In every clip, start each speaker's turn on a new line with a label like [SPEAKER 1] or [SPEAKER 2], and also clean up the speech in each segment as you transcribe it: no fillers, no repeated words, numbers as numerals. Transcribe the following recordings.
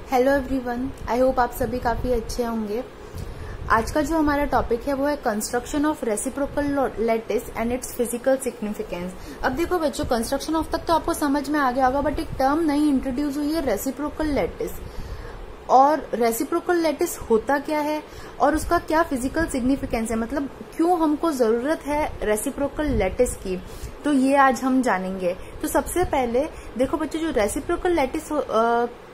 [SPEAKER 1] Hello everyone, I hope आप सभी काफी अच्छे होंगे। आज का जो हमारा टॉपिक है वो है construction of reciprocal lattice and it's physical significance. अब देखो बच्चों, कंस्ट्रक्शन ऑफ तक तो आपको समझ में आ गया होगा, बट एक टर्म नई इंट्रोड्यूस हुई है, रेसिप्रोकल लैटिस। और रेसिप्रोकल लैटिस होता क्या है और उसका क्या फिजिकल सिग्निफिकेंस है, मतलब क्यों हमको जरूरत है रेसिप्रोकल लैटिस की, तो ये आज हम जानेंगे। तो सबसे पहले देखो बच्चों, जो रेसिप्रोकल लैटिस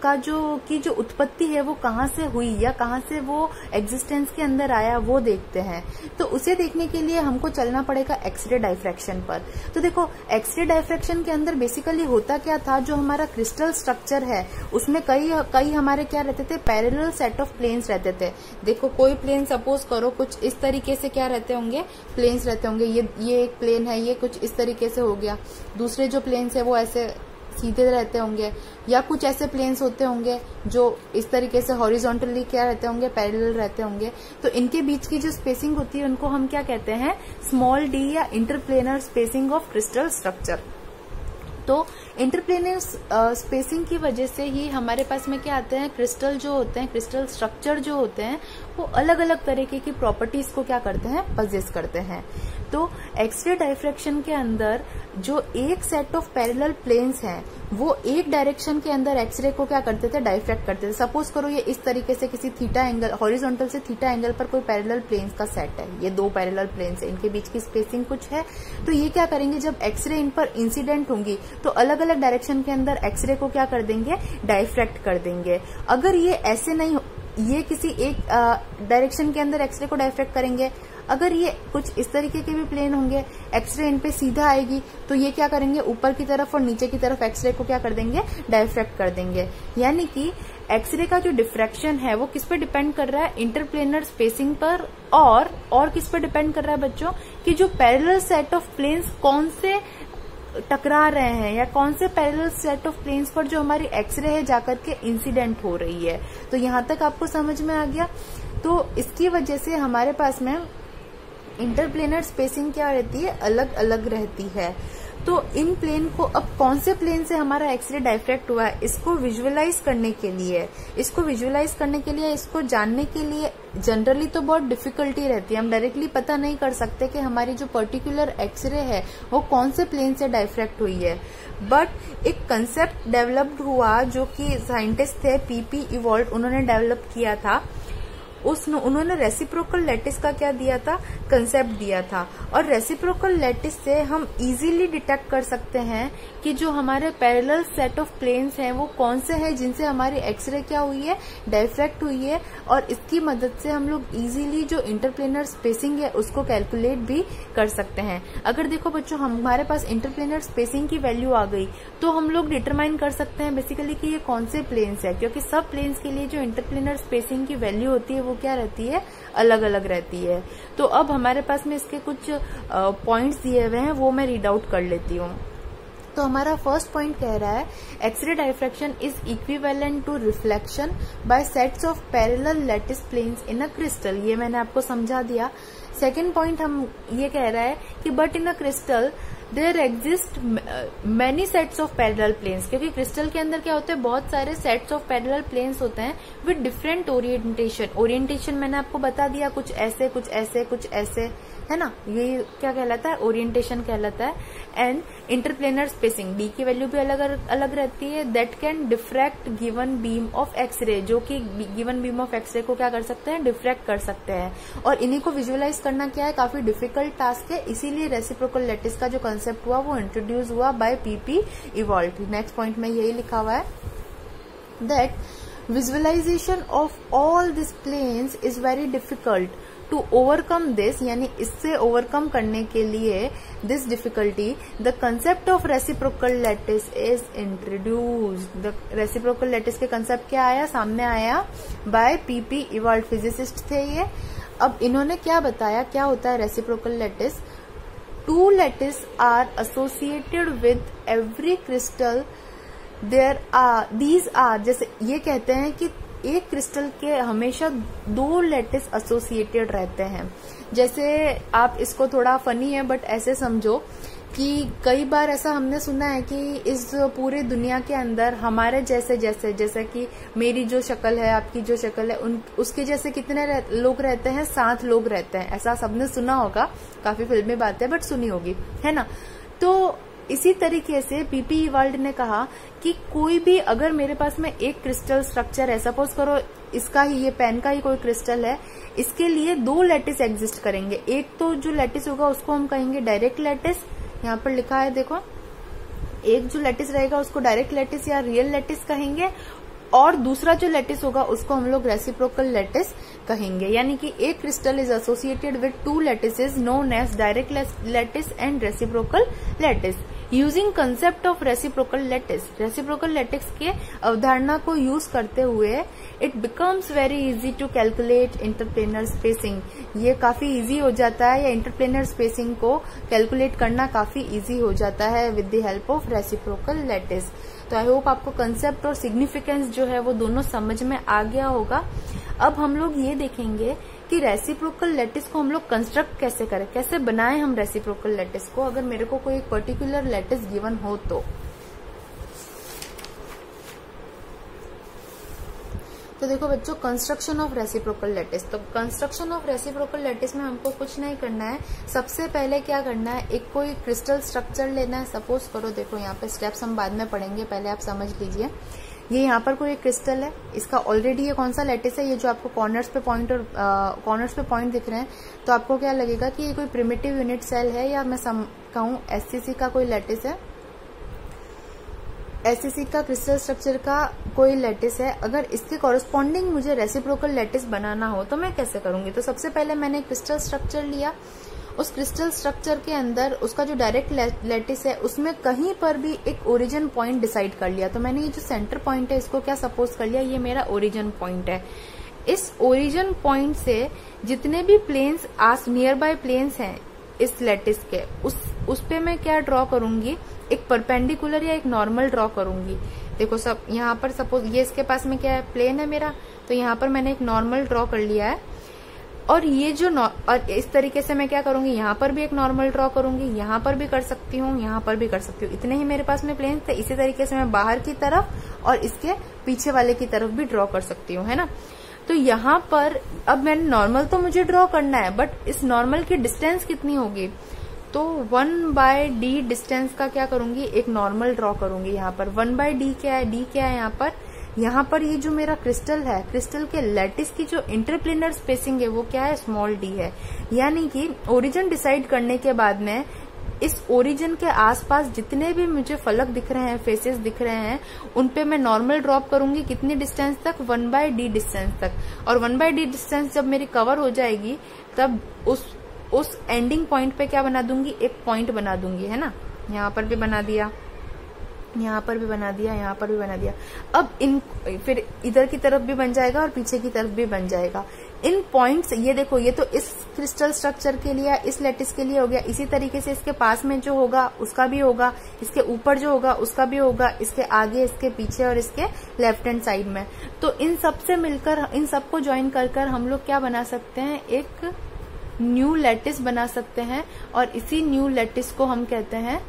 [SPEAKER 1] का जो उत्पत्ति है वो कहाँ से हुई या कहाँ से वो एग्जिस्टेंस के अंदर आया वो देखते हैं। तो उसे देखने के लिए हमको चलना पड़ेगा एक्सरे डायफ्रैक्शन पर। तो देखो, एक्सरे डायफ्रैक्शन के अंदर बेसिकली होता क्या था, जो हमारा क्रिस्टल स्ट्रक्चर है उसमें कई हमारे क्या रहते थे, पैरेलल सेट ऑफ प्लेन्स रहते थे। देखो, कोई प्लेन सपोज करो कुछ इस तरीके से क्या रहते होंगे, प्लेन्स रहते होंगे। ये एक प्लेन है, ये कुछ इस तरीके से हो गया। दूसरे जो प्लेन्स है वो ऐसे सीधे रहते होंगे, या कुछ ऐसे प्लेन्स होते होंगे जो इस तरीके से हॉरिजॉन्टली क्या रहते होंगे, पैरेलल रहते होंगे। तो इनके बीच की जो स्पेसिंग होती है उनको हम क्या कहते हैं, स्मॉल डी या interplanar spacing of crystal structure. तो इंटरप्लेनर स्पेसिंग की वजह से ही हमारे पास में क्या आते हैं, क्रिस्टल जो होते हैं, क्रिस्टल स्ट्रक्चर जो होते हैं वो अलग अलग तरीके की प्रॉपर्टीज को क्या करते हैं, पजेस करते हैं। तो एक्सरे डायफ्रैक्शन के अंदर जो एक सेट ऑफ पैरेलल प्लेन्स हैं वो एक डायरेक्शन के अंदर एक्सरे को क्या करते थे, डायफ्रैक्ट करते थे। सपोज करो ये इस तरीके से किसी थीटा एंगल, हॉरिजॉन्टल से थीटा एंगल पर कोई पैरेलल प्लेन्स का सेट है, ये दो पैरेलल प्लेन्स है, इनके बीच की स्पेसिंग कुछ है। तो ये क्या करेंगे, जब एक्सरे इन पर इंसिडेंट होंगी तो अलग अलग डायरेक्शन के अंदर एक्सरे को क्या कर देंगे, डायफ्रैक्ट कर देंगे। अगर ये ऐसे नहीं, ये किसी एक डायरेक्शन के अंदर एक्सरे को डायफ्रैक्ट करेंगे, अगर ये कुछ इस तरीके के भी प्लेन होंगे, एक्सरे इन पे सीधा आएगी तो ये क्या करेंगे, ऊपर की तरफ और नीचे की तरफ एक्सरे को क्या कर देंगे, डायफ्रैक्ट कर देंगे। यानी कि एक्सरे का जो डिफ्रैक्शन है वो किस पे डिपेंड कर रहा है, इंटरप्लेनर स्पेसिंग पर, और किस पे डिपेंड कर रहा है बच्चों, कि जो पैरेलल सेट ऑफ प्लेन्स कौन से टकरा रहे हैं या कौन से पैरेलल सेट ऑफ प्लेन्स पर जो हमारी एक्सरे है जाकर के इंसिडेंट हो रही है। तो यहां तक आपको समझ में आ गया। तो इसकी वजह से हमारे पास में इंटरप्लेनर स्पेसिंग क्या रहती है, अलग अलग रहती है। तो इन प्लेन को, अब कौन से प्लेन से हमारा एक्सरे डायफ्रैक्ट हुआ है, इसको विजुअलाइज करने के लिए, इसको जानने के लिए जनरली तो बहुत डिफिकल्टी रहती है। हम डायरेक्टली पता नहीं कर सकते कि हमारी जो पर्टिकुलर एक्सरे है वो कौन से प्लेन से डायफ्रैक्ट हुई है। बट एक कंसेप्ट डेवलप्ड हुआ जो कि साइंटिस्ट थे पीपी इवॉल्ट, उन्होंने डेवलप किया था। उन्होंने रेसिप्रोकल लैटिस का क्या दिया था, कंसेप्ट दिया था। और रेसिप्रोकल लैटिस से हम इजीली डिटेक्ट कर सकते हैं कि जो हमारे पैरेलल सेट ऑफ प्लेन्स हैं वो कौन से हैं जिनसे हमारी एक्सरे क्या हुई है, डायफ्रैक्ट हुई है। और इसकी मदद से हम लोग इजीली जो इंटरप्लेनर स्पेसिंग है उसको कैलकुलेट भी कर सकते हैं। अगर देखो बच्चों, हमारे पास इंटरप्लेनर स्पेसिंग की वैल्यू आ गई तो हम लोग डिटरमाइन कर सकते हैं बेसिकली कि ये कौन से प्लेन्स है, क्योंकि सब प्लेन्स के लिए जो इंटरप्लेनर स्पेसिंग की वैल्यू होती है वो क्या रहती है, अलग अलग रहती है। तो अब हमारे पास में इसके कुछ पॉइंट्स दिए हुए हैं, वो मैं रीड आउट कर लेती हूँ। तो हमारा फर्स्ट पॉइंट कह रहा है, x ray diffraction is equivalent to reflection by sets of parallel lattice planes in a crystal. ये मैंने आपको समझा दिया। सेकेंड पॉइंट हम ये कह रहा है कि but in a crystal there exist many sets of parallel planes, क्योंकि क्रिस्टल के अंदर क्या होते हैं, बहुत सारे सेट्स ऑफ पैरेलल प्लेन्स होते हैं विद डिफरेंट ओरिएंटेशन मैंने आपको बता दिया, कुछ ऐसे कुछ ऐसे कुछ ऐसे, है ना, ये क्या कहलाता है, ओरिएंटेशन कहलाता है। एंड इंटरप्लेनर स्पेसिंग, डी की वैल्यू भी अलग अलग रहती है, that can diffract given beam of x ray, जो कि गिवन बीम ऑफ एक्सरे को क्या कर सकते हैं, डिफ्रैक्ट कर सकते हैं। और इन्हीं को विजुअलाइज करना क्या है, काफी डिफिकल्ट टास्क है, इसीलिए रेसिप्रोकल लैटिस का जो कंसेप्ट हुआ वो इंट्रोड्यूस हुआ by PP Ewald. Next point में यही लिखा हुआ है, that visualization of all this planes is very difficult to overcome this, यानी इससे ओवरकम करने के लिए this difficulty the concept of reciprocal lattice is introduced. The reciprocal lattice के कंसेप्ट क्या आया, सामने आया बाय पीपी इवॉल्ट, फिजिसिस्ट थे ये। अब इन्होंने क्या बताया, क्या होता है reciprocal lattice. Two lattice are associated with every crystal, these are, जैसे ये कहते हैं कि एक क्रिस्टल के हमेशा दो लैटिस एसोसिएटेड रहते हैं। जैसे आप इसको थोड़ा फनी है बट ऐसे समझो कि कई बार ऐसा हमने सुना है कि इस पूरी दुनिया के अंदर हमारे जैसे कि मेरी जो शक्ल है, आपकी जो शक्ल है, उसके जैसे कितने लोग रहते हैं? 7 लोग रहते हैं। ऐसा सबने सुना होगा, काफी फिल्मी बात है बट सुनी होगी, है ना। तो इसी तरीके से पीपी इवाल्ड ने कहा कि कोई भी, अगर मेरे पास में एक क्रिस्टल स्ट्रक्चर है, सपोज करो इसका ही, ये पेन का ही कोई क्रिस्टल है, इसके लिए 2 लैटिस एग्जिस्ट करेंगे। एक तो जो लैटिस होगा उसको हम कहेंगे डायरेक्ट लैटिस, यहाँ पर लिखा है देखो, एक जो लैटिस रहेगा उसको डायरेक्ट लैटिस या रियल लैटिस कहेंगे, और दूसरा जो लैटिस होगा उसको हम लोग रेसिप्रोकल लैटिस कहेंगे। यानी कि एक crystal is associated with 2 lattices known as direct lattice and reciprocal lattice. Using concept of reciprocal lattice, reciprocal lattice के अवधारणा को यूज करते हुए it becomes very easy to calculate interplanar spacing. ये काफी इजी हो जाता है, या इंटरप्लेनर स्पेसिंग को कैलकुलेट करना काफी इजी हो जाता है with the help of reciprocal lattice. तो आई होप आपको कंसेप्ट और सिग्निफिकेंस जो है वो दोनों समझ में आ गया होगा। अब हम लोग ये देखेंगे कि रेसिप्रोकल लैटिस को हम लोग कंस्ट्रक्ट कैसे करें, कैसे बनाएं हम रेसिप्रोकल लैटिस को, अगर मेरे को कोई एक पर्टिकुलर लैटिस गिवन हो तो देखो बच्चों, कंस्ट्रक्शन ऑफ रेसिप्रोकल लैटिस। तो कंस्ट्रक्शन ऑफ रेसिप्रोकल लैटिस में हमको कुछ नहीं करना है। सबसे पहले क्या करना है, एक कोई क्रिस्टल स्ट्रक्चर लेना है। सपोज करो, देखो यहाँ पे स्टेप्स हम बाद में पढ़ेंगे, पहले आप समझ लीजिए। ये यहाँ पर कोई एक क्रिस्टल है, इसका ऑलरेडी ये कौन सा लैटिस है, ये जो आपको कॉर्नर्स पे पॉइंट दिख रहे हैं, तो आपको क्या लगेगा कि ये कोई प्रिमिटिव यूनिट सेल है, या मैं कहूँ एससीसी का कोई लैटिस है, एससीसी का क्रिस्टल स्ट्रक्चर का कोई लैटिस है। अगर इसके कॉरेस्पॉन्डिंग मुझे रेसिप्रोकल लैटिस बनाना हो तो मैं कैसे करूंगी? तो सबसे पहले मैंने क्रिस्टल स्ट्रक्चर लिया, उस क्रिस्टल स्ट्रक्चर के अंदर उसका जो डायरेक्ट लैटिस है उसमें कहीं पर भी एक ओरिजिन पॉइंट डिसाइड कर लिया। तो मैंने ये जो सेंटर पॉइंट है इसको क्या सपोज कर लिया, ये मेरा ओरिजिन पॉइंट है। इस ओरिजिन पॉइंट से जितने भी प्लेन्स नियर बाय प्लेन्स हैं इस लैटिस के, उस पे मैं क्या ड्रॉ करूंगी, एक परपेंडिकुलर या एक नॉर्मल ड्रॉ करूंगी। देखो सब यहाँ पर सपोज ये इसके पास में क्या है, प्लेन है मेरा, तो यहाँ पर मैंने एक नॉर्मल ड्रॉ कर लिया है। और ये जो और इस तरीके से मैं क्या करूंगी, यहाँ पर भी एक नॉर्मल ड्रॉ करूंगी, यहाँ पर भी कर सकती हूँ, यहाँ पर भी कर सकती हूँ। इतने ही मेरे पास में प्लेन थे। इसी तरीके से मैं बाहर की तरफ और इसके पीछे वाले की तरफ भी ड्रॉ कर सकती हूँ, है ना। तो यहाँ पर अब मैंने नॉर्मल तो मुझे ड्रॉ करना है, बट इस नॉर्मल की डिस्टेंस कितनी होगी, तो 1/d डिस्टेंस का क्या करूंगी, एक नॉर्मल ड्रॉ करूंगी। यहाँ पर 1/d क्या है, d क्या है यहाँ पर ये जो मेरा क्रिस्टल है, क्रिस्टल के लैटिस की जो इंटरप्लेनर स्पेसिंग है वो क्या है, स्मॉल d है। यानी कि ओरिजिन डिसाइड करने के बाद में इस ओरिजिन के आसपास जितने भी मुझे फलक दिख रहे हैं, फेसेस दिख रहे हैं, उनपे मैं नॉर्मल ड्रॉप करूंगी। कितनी डिस्टेंस तक, 1/d डिस्टेंस तक। और 1/d डिस्टेंस जब मेरी कवर हो जाएगी तब उस एंडिंग पॉइंट पे क्या बना दूंगी, एक पॉइंट बना दूंगी, है ना। यहाँ पर भी बना दिया, यहाँ पर भी बना दिया, यहाँ पर भी बना दिया। अब फिर इधर की तरफ भी बन जाएगा और पीछे की तरफ भी बन जाएगा। इन पॉइंट्स, ये देखो, ये तो इस क्रिस्टल स्ट्रक्चर के लिए, इस लैटिस के लिए हो गया। इसी तरीके से इसके पास में जो होगा उसका भी होगा, इसके ऊपर जो होगा उसका भी होगा, इसके आगे, इसके पीछे और इसके लेफ्ट हैंड साइड में। तो इन सब से मिलकर, इन सबको ज्वाइन कर हम लोग क्या बना सकते हैं, एक न्यू लैटिस बना सकते हैं। और इसी न्यू लैटिस को हम कहते हैं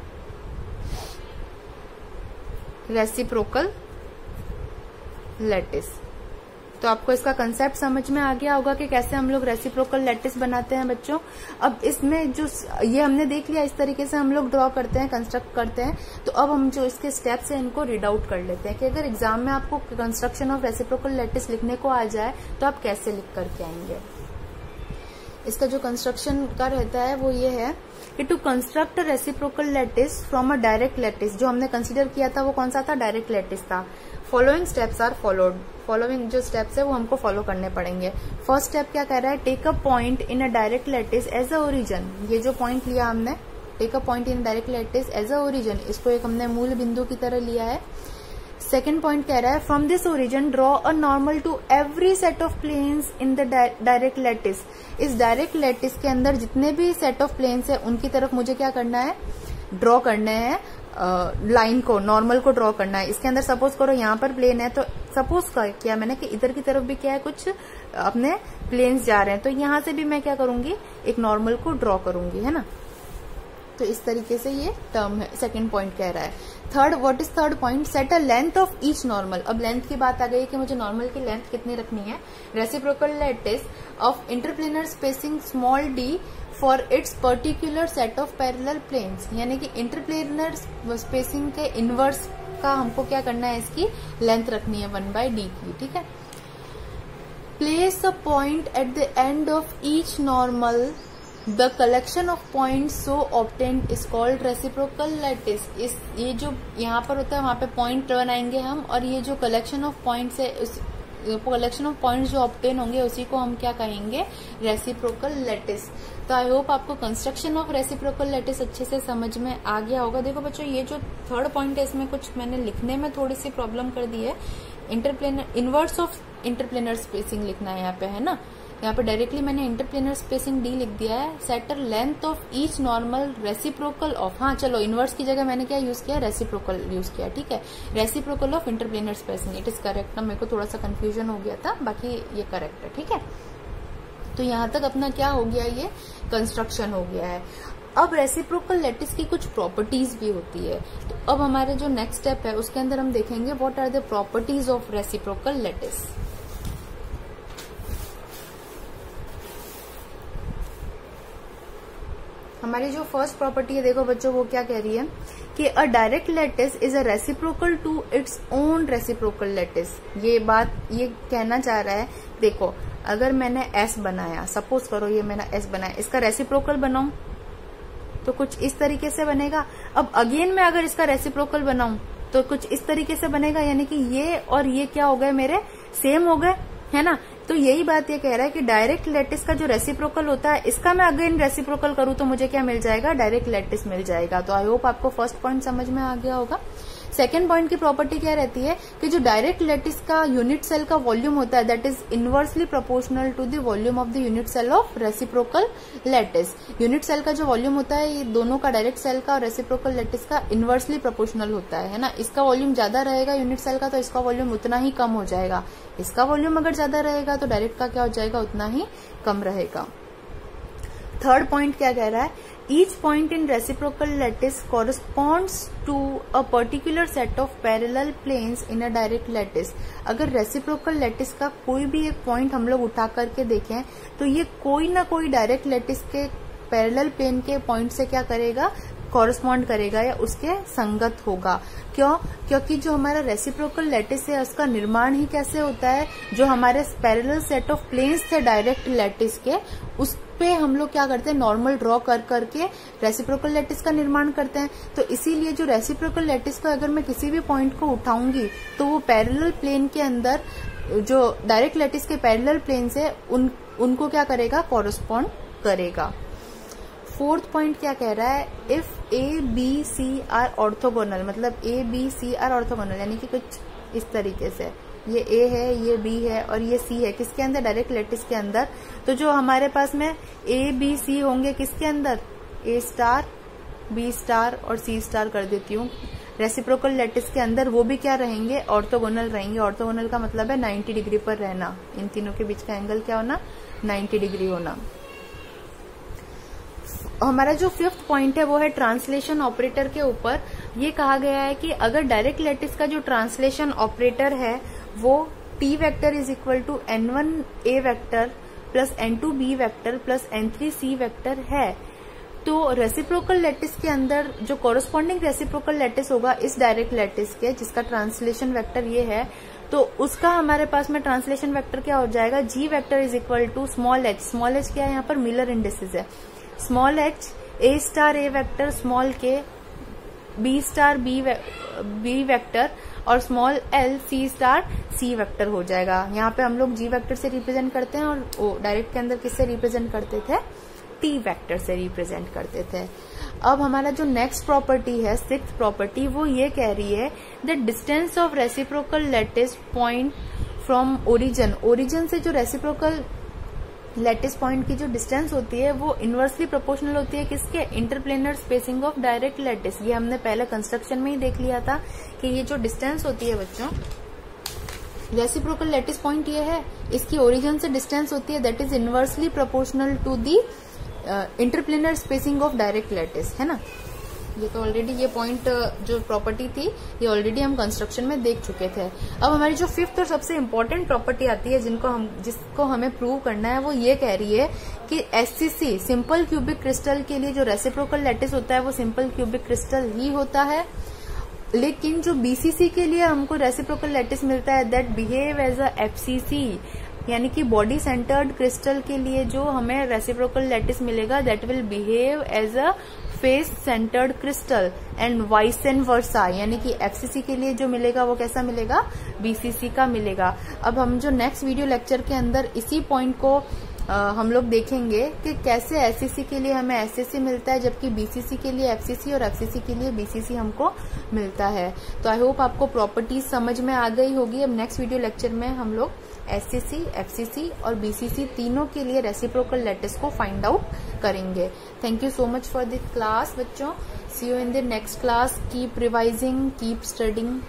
[SPEAKER 1] रेसिप्रोकल लैटिस। तो आपको इसका कंसेप्ट समझ में आ गया होगा कि कैसे हम लोग रेसिप्रोकल लैटिस बनाते हैं बच्चों। अब इसमें जो ये हमने देख लिया, इस तरीके से हम लोग ड्रॉ करते हैं, कंस्ट्रक्ट करते हैं। तो अब हम जो इसके स्टेप्स हैं इनको रीड आउट कर लेते हैं कि अगर एग्जाम में आपको कंस्ट्रक्शन ऑफ रेसिप्रोकल लैटिस लिखने को आ जाए तो आप कैसे लिख करके आएंगे। इसका जो कंस्ट्रक्शन का रहता है वो ये है कि to construct reciprocal lattice from a direct lattice, जो हमने कंसीडर किया था वो कौन सा था, डायरेक्ट लैटिस था। Following steps are followed, following जो स्टेप्स है वो हमको फॉलो करने पड़ेंगे। फर्स्ट स्टेप क्या कह रहा है, take a point in a direct lattice as a origin. ये जो पॉइंट लिया हमने, take a point in direct lattice as a origin, इसको एक हमने मूल बिंदु की तरह लिया है। सेकेंड पॉइंट कह रहा है, from this origin draw a normal to every set of planes in the direct lattice. इस डायरेक्ट लैटिस के अंदर जितने भी सेट ऑफ प्लेन्स है उनकी तरफ मुझे क्या करना है, ड्रॉ करना है, लाइन को, नॉर्मल को ड्रॉ करना है। इसके अंदर सपोज करो यहाँ पर प्लेन है, तो सपोज किया मैंने कि इधर की तरफ भी क्या है, कुछ अपने प्लेन्स जा रहे हैं, तो यहाँ से भी मैं क्या करूंगी, एक नॉर्मल को ड्रॉ करूंगी, है ना। तो इस तरीके से ये टर्म है, सेकंड पॉइंट कह रहा है। Third, what is third point? Set a length of each normal. अब लेंथ की बात आ गई कि मुझे नॉर्मल की लेंथ कितनी रखनी है। Reciprocal lattice of interplanar spacing small D for its particular set of parallel planes, यानी कि इंटरप्लेनर स्पेसिंग के इनवर्स का हमको क्या करना है, इसकी लेंथ रखनी है 1/d की, ठीक है। Place a point at the end of each normal, the collection of point so obtained is called reciprocal lattice. इस ये जो यहाँ पर होता है वहां पे पॉइंट बनाएंगे हम, और ये जो कलेक्शन ऑफ पॉइंट्स है, उस कलेक्शन ऑफ पॉइंट्स जो ऑब्टेन होंगे उसी को हम क्या कहेंगे, रेसिप्रोकल लैटिस। तो आई होप आपको कंस्ट्रक्शन ऑफ रेसिप्रोकल लैटिस अच्छे से समझ में आ गया होगा। देखो बच्चों, ये जो थर्ड पॉइंट है इसमें कुछ मैंने लिखने में थोड़ी सी प्रॉब्लम कर दी है। Interplanar inverse of interplanar spacing लिखना है यहाँ पे, है ना। यहाँ पे डायरेक्टली मैंने इंटरप्लेनर स्पेसिंग डी लिख दिया है। Setter length of each normal reciprocal of, हाँ चलो इनवर्स की जगह मैंने क्या यूज किया, रेसिप्रोकल यूज किया, ठीक है। Reciprocal of interplanar spacing, it is correct ना। मेरे को थोड़ा सा कंफ्यूजन हो गया था, बाकी ये करेक्ट है, ठीक है। तो यहाँ तक अपना क्या हो गया, ये कंस्ट्रक्शन हो गया है। अब रेसिप्रोकल लैटिस की कुछ प्रॉपर्टीज भी होती है। तो अब हमारे जो नेक्स्ट स्टेप है उसके अंदर हम देखेंगे what are the properties of reciprocal lattice. हमारी जो फर्स्ट प्रॉपर्टी है, देखो बच्चों, वो क्या कह रही है कि a direct lattice is a reciprocal to its own reciprocal lattice. ये बात ये कहना चाह रहा है, देखो अगर मैंने एस बनाया, सपोज करो ये मैंने एस बनाया, इसका रेसिप्रोकल बनाऊं तो कुछ इस तरीके से बनेगा। अब अगेन मैं अगर इसका रेसिप्रोकल बनाऊं तो कुछ इस तरीके से बनेगा, यानी कि ये और ये क्या हो गए, मेरे सेम हो गए, है ना। तो यही बात ये कह रहा है कि डायरेक्ट लैटिस का जो रेसिप्रोकल होता है, इसका मैं अगेन रेसिप्रोकल करूं तो मुझे क्या मिल जाएगा, डायरेक्ट लैटिस मिल जाएगा। तो आई होप आपको फर्स्ट पॉइंट समझ में आ गया होगा। सेकेंड पॉइंट की प्रॉपर्टी क्या रहती है कि जो डायरेक्ट लैटिस का यूनिट सेल का वॉल्यूम होता है, that is inversely proportional to the volume of the unit cell of reciprocal lattice. Unit cell का जो वॉल्यूम होता है, ये दोनों का, डायरेक्ट सेल का और रेसिप्रोकल लैटिस का, इनवर्सली प्रोपोर्शनल होता है ना। इसका वॉल्यूम ज्यादा रहेगा यूनिट सेल का, तो इसका वॉल्यूम उतना ही कम हो जाएगा। इसका वॉल्यूम अगर ज्यादा रहेगा तो डायरेक्ट का क्या हो जाएगा, उतना ही कम रहेगा। थर्ड पॉइंट क्या कह रहा है, each point in reciprocal lattice corresponds to a particular set of parallel planes in a direct lattice. अगर रेसिप्रोकल लैटिस का कोई भी एक पॉइंट हम लोग उठा करके देखें तो ये कोई ना कोई डायरेक्ट लैटिस के पैरेलल प्लेन के पॉइंट से क्या करेगा, कॉरस्पॉन्ड करेगा या उसके संगत होगा। क्यों? क्योंकि जो हमारा रेसिप्रोकल लैटिस है उसका निर्माण ही कैसे होता है, जो हमारे पैरेलल सेट ऑफ प्लेन्स थे डायरेक्ट लैटिस के, उस पे हम लोग क्या करते हैं, नॉर्मल ड्रॉ कर करके रेसिप्रोकल लैटिस का निर्माण करते हैं। तो इसीलिए जो रेसिप्रोकल लैटिस को अगर मैं किसी भी पॉइंट को उठाऊंगी तो वो पैरेलल प्लेन के अंदर जो डायरेक्ट लैटिस के पैरेलल प्लेन से उनको क्या करेगा, कॉरस्पॉन्ड करेगा। फोर्थ पॉइंट क्या कह रहा है, if A B C are orthogonal, मतलब A B C are orthogonal, यानी कि कुछ इस तरीके से, ये ए है, ये बी है और ये सी है, किसके अंदर, डायरेक्ट लैटिस के अंदर। तो जो हमारे पास में ए बी सी होंगे किसके अंदर, ए स्टार, बी स्टार और सी स्टार कर देती हूँ रेसिप्रोकल लैटिस के अंदर, वो भी क्या रहेंगे, ऑर्थोगोनल रहेंगे। ऑर्थोगोनल का मतलब है 90 डिग्री पर रहना, इन तीनों के बीच का एंगल क्या होना, 90 डिग्री होना। हमारा जो फिफ्थ पॉइंट है वो है ट्रांसलेशन ऑपरेटर के ऊपर। ये कहा गया है कि अगर डायरेक्ट लैटिस का जो ट्रांसलेशन ऑपरेटर है वो T vector is equal to n1 a vector plus n2 b vector plus n3 c vector है, तो रेसिप्रोकल लैटिस के अंदर जो कोरोस्पॉन्डिंग रेसिप्रोकल लैटिस होगा इस डायरेक्ट लैटिस के, जिसका ट्रांसलेशन वेक्टर ये है, तो उसका हमारे पास में ट्रांसलेशन वेक्टर क्या हो जाएगा, g vector is equal to small h। Small h क्या है, यहाँ पर मिलर इंडिसेस है, small h a star a vector, small k b star b vector और small l c star c vector हो जाएगा। यहाँ पे हम लोग g वेक्टर से रिप्रेजेंट करते हैं और डायरेक्ट के अंदर किससे रिप्रेजेंट करते थे, t वेक्टर से रिप्रेजेंट करते थे। अब हमारा जो नेक्स्ट प्रॉपर्टी है, सिक्स्थ प्रॉपर्टी, वो ये कह रही है the distance of reciprocal lattice point from origin. Origin से जो रेसिप्रोकल लैटिस पॉइंट की जो डिस्टेंस होती है वो इनवर्सली प्रोपोर्शनल होती है किसके, interplanar spacing of direct lattice. ये हमने पहले कंस्ट्रक्शन में ही देख लिया था कि ये जो डिस्टेंस होती है बच्चों, रेसिप्रोकल लैटिस पॉइंट ये है, इसकी ओरिजिन से डिस्टेंस होती है that is inversely proportional to the interplanar spacing of direct lattice, है ना। ये तो ऑलरेडी ये पॉइंट जो प्रॉपर्टी थी ये ऑलरेडी हम कंस्ट्रक्शन में देख चुके थे। अब हमारी जो फिफ्थ और सबसे इम्पोर्टेंट प्रॉपर्टी आती है जिसको हमें प्रूव करना है, वो ये कह रही है कि एससीसी सिंपल क्यूबिक क्रिस्टल के लिए जो रेसिप्रोकल लैटिस होता है वो सिंपल क्यूबिक क्रिस्टल ही होता है, लेकिन जो बीसीसी के लिए हमको रेसिप्रोकल लैटिस मिलता है that behave as a FCC, यानी कि बॉडी सेंटर्ड क्रिस्टल के लिए जो हमें रेसिप्रोकल लैटिस मिलेगा that will behave as a face centred crystal and vice and versa, यानी कि एफसीसी के लिए जो मिलेगा वो कैसा मिलेगा, बीसीसी का मिलेगा। अब हम जो नेक्स्ट वीडियो लेक्चर के अंदर इसी पॉइंट को हम लोग देखेंगे कि कैसे एससीसी के लिए हमें एससीसी मिलता है जबकि बीसीसी के लिए एफसीसी और एफसीसी के लिए बीसीसी हमको मिलता है। तो आई होप आपको प्रॉपर्टीज समझ में आ गई होगी। अब नेक्स्ट वीडियो लेक्चर में हम लोग एससीसी, एफसीसी और बीसीसी तीनों के लिए रेसिप्रोकल लैटिस को फाइंड आउट करेंगे। Thank you so much for this class बच्चों। See you in the next class. Keep revising, keep studying.